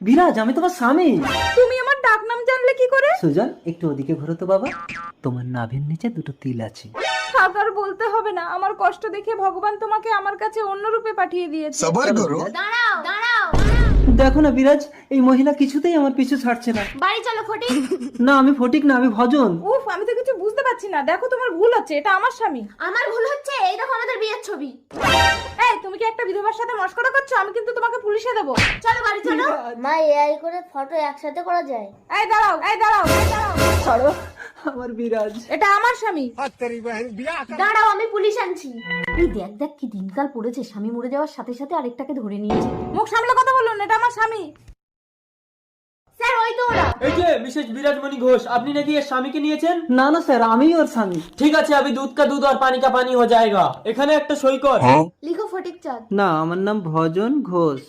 বিরাজ, আমি তোমার স্বামী। তুমি আমার ডাক নাম জানলে কি করে? সুজন, একটু ওদিকে ঘোরো তো বাবা। তোমার নাভির নিচে দুটো তিল আছে। থাক, আর বলতে হবে না। আমার কষ্ট দেখে ভগবান তোমাকে আমার কাছে অন্য রূপে পাঠিয়ে দিয়েছে। চলো, বিরাজ। দাঁড়াও দাঁড়াও, দেখো না বিরাজ, এই মহিলা কিছুতেই আমার পিছু ছাড়ছে না। বাড়ি চলো ফটিক। না, আমি ফটিক না, আমি ভজন। উফ, আমি তো কিছু বুঝতে পারছি না। দেখো, তোমার ভুল হচ্ছে, এটা আমার স্বামী। আমার ভুল হচ্ছে, এই দেখো আমাদের বিয়ের ছবি। এই, তুমি কি একটা বিধবার সাথে মশকরা করছো? আমি কিন্তু তোমাকে পুলিশে দেবো। চলো বাড়ি চলো। মা, এআই করে ফটো একসাথে করা যায়? এই দাঁড়াও, এই দাঁড়াও, এই দাঁড়াও। ছাড়ো আমার বিরাজ। এটা আমার স্বামী। দাঁড়াও, আমি পুলিশ আনছি। এই দেখ দেখ কি দিনকাল পড়েছে, স্বামী মরে যাওয়ার সাথে সাথে আরেকটাকে ধরে নিয়েছে। মুখ সামলে কথা বলুন, এটা আমার স্বামী। স্যার, ওই তো ওরা। এই যে মিসেস বিরাজমণি ঘোষ, আপনি নাকি এর স্বামীকে নিয়েছেন? না না স্যার, আমিই ওর স্বামী। ঠিক আছে, अभी दूध का दूध और पानी का पानी हो जाएगा। এখানে একটা সই কর। লিখো ফটিক চাঁদ। না, আমার নাম ভজন ঘোষ।